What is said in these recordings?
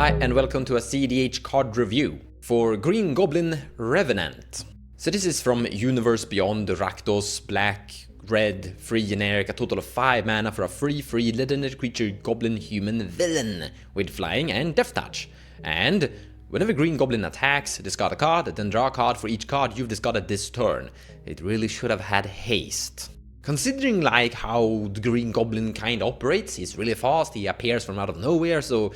Hi and welcome to a cEDH card review for Green Goblin Revenant. So this is from Universe Beyond, Rakdos, black, red, free generic, a total of 5 mana for a free legendary creature goblin human villain with flying and death touch. And whenever Green Goblin attacks, discard a card, then draw a card for each card you've discarded this turn. It really should have had haste. Considering like how the Green Goblin kind of operates, he's really fast, he appears from out of nowhere, so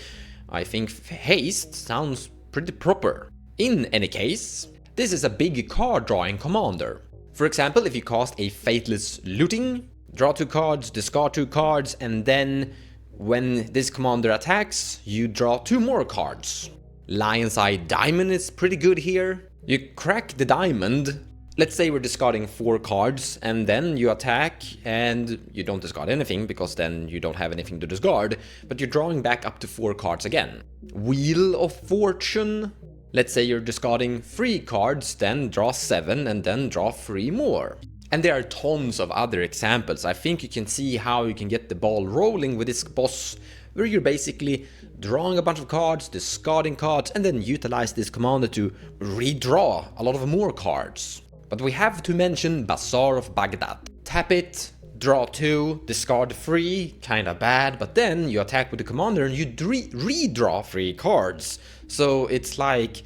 I think haste sounds pretty proper. In any case, this is a big card drawing commander. For example, if you cast a Faithless Looting, draw 2 cards, discard 2 cards, and then when this commander attacks, you draw 2 more cards. Lion's Eye Diamond is pretty good here. You crack the diamond. Let's say we're discarding 4 cards, and then you attack, and you don't discard anything, because then you don't have anything to discard, but you're drawing back up to 4 cards again. Wheel of Fortune. Let's say you're discarding 3 cards, then draw 7, and then draw 3 more. And there are tons of other examples. I think you can see how you can get the ball rolling with this boss, where you're basically drawing a bunch of cards, discarding cards, and then utilize this commander to redraw a lot of more cards. But we have to mention Bazaar of Baghdad. Tap it, draw 2, discard 3, kinda bad, but then you attack with the commander and you redraw 3 cards. So it's like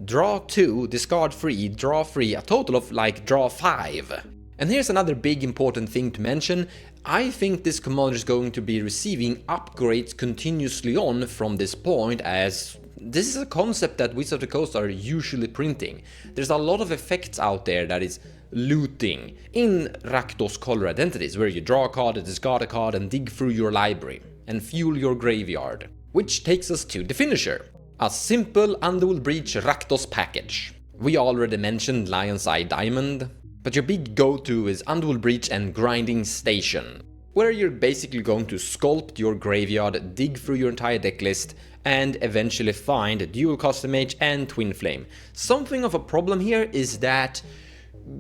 draw 2, discard 3, draw 3, a total of like draw 5. And here's another big important thing to mention. I think this commander is going to be receiving upgrades continuously on from this point, as this is a concept that Wizards of the Coast are usually printing. There's a lot of effects out there that is looting in Rakdos color identities, where you draw a card, discard a card, and dig through your library and fuel your graveyard. Which takes us to the finisher, a simple Underworld Breach Rakdos package. We already mentioned Lion's Eye Diamond, but your big go-to is Underworld Breach and Grinding Station, where you're basically going to sculpt your graveyard, dig through your entire deck list, and eventually find Dual Custom Mage and Twin Flame. Something of a problem here is that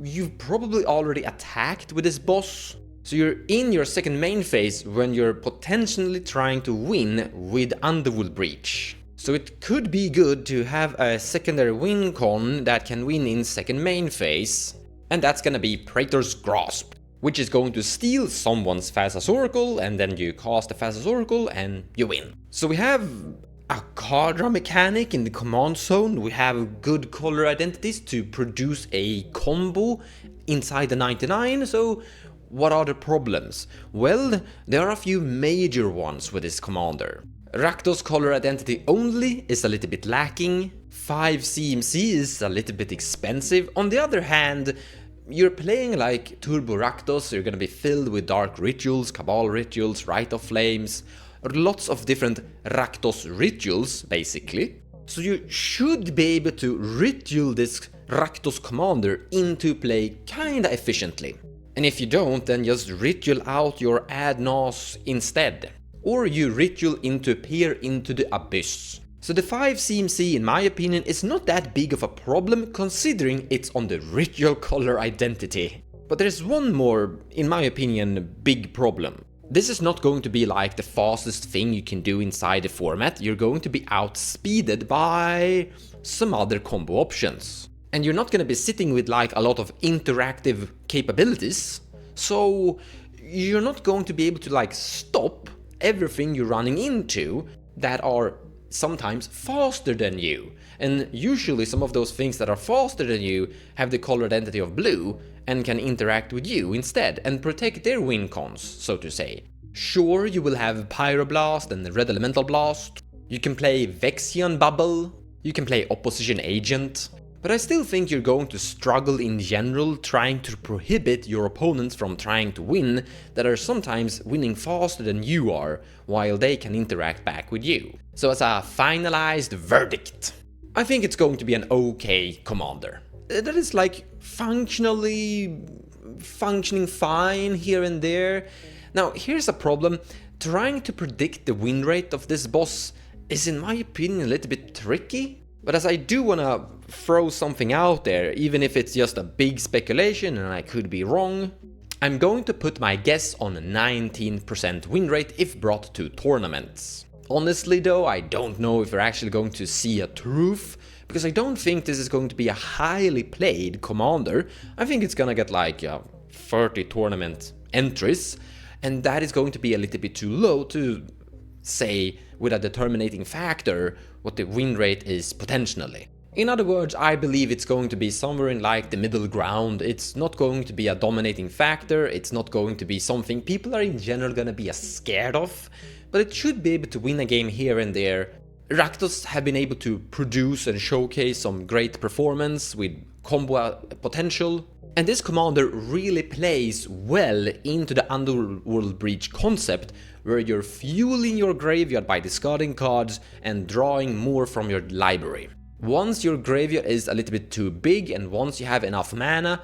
you've probably already attacked with this boss, so you're in your second main phase when you're potentially trying to win with Underworld Breach. So it could be good to have a secondary win con that can win in second main phase, and that's gonna be Praetor's Grasp, which is going to steal someone's Thassa's Oracle, and then you cast the Thassa's Oracle and you win. So we have a card draw mechanic in the command zone, we have good color identities to produce a combo inside the 99, so what are the problems? Well, there are a few major ones with this commander. Rakdos color identity only is a little bit lacking, 5 CMC is a little bit expensive. On the other hand, you're playing like Turbo Rakdos, so you're gonna be filled with Dark Rituals, Cabal Rituals, Rite of Flames, lots of different Rakdos rituals, basically. So you should be able to ritual this Rakdos commander into play kinda efficiently. And if you don't, then just ritual out your Adnos instead. Or you ritual into Peer into the Abyss. So the 5 CMC, in my opinion, is not that big of a problem considering it's on the ritual color identity. But there's one more, in my opinion, big problem. This is not going to be like the fastest thing you can do inside the format. You're going to be outspeeded by some other combo options. And you're not going to be sitting with like a lot of interactive capabilities. So you're not going to be able to like stop everything you're running into that are sometimes faster than you. And usually some of those things that are faster than you have the color identity of blue and can interact with you instead and protect their win cons, so to say. Sure, you will have Pyroblast and Red Elemental Blast, you can play Vexian Bubble, you can play Opposition Agent, but I still think you're going to struggle in general trying to prohibit your opponents from trying to win that are sometimes winning faster than you are, while they can interact back with you. So as a finalized verdict, I think it's going to be an okay commander. That is like functioning fine here and there. Now here's a problem. Trying to predict the win rate of this boss is, in my opinion, a little bit tricky. But as I do wanna throw something out there, even if it's just a big speculation and I could be wrong, I'm going to put my guess on a 19% win rate if brought to tournaments. Honestly though, I don't know if we're actually going to see a truth, because I don't think this is going to be a highly played commander. I think it's gonna get like 30 tournament entries, and that is going to be a little bit too low to say with a determining factor what the win rate is potentially. In other words, I believe it's going to be somewhere in like the middle ground. It's not going to be a dominating factor, it's not going to be something people are in general gonna be scared of, but it should be able to win a game here and there. Rakdos have been able to produce and showcase some great performance with combo potential, and this commander really plays well into the Underworld Breach concept, where you're fueling your graveyard by discarding cards and drawing more from your library. Once your graveyard is a little bit too big and once you have enough mana,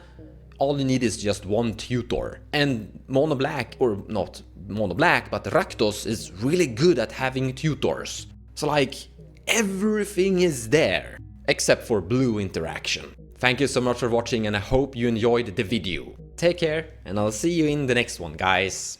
all you need is just one tutor. And mono black, or not mono black, but Rakdos is really good at having tutors. So like, everything is there, except for blue interaction. Thank you so much for watching, and I hope you enjoyed the video. Take care, and I'll see you in the next one, guys.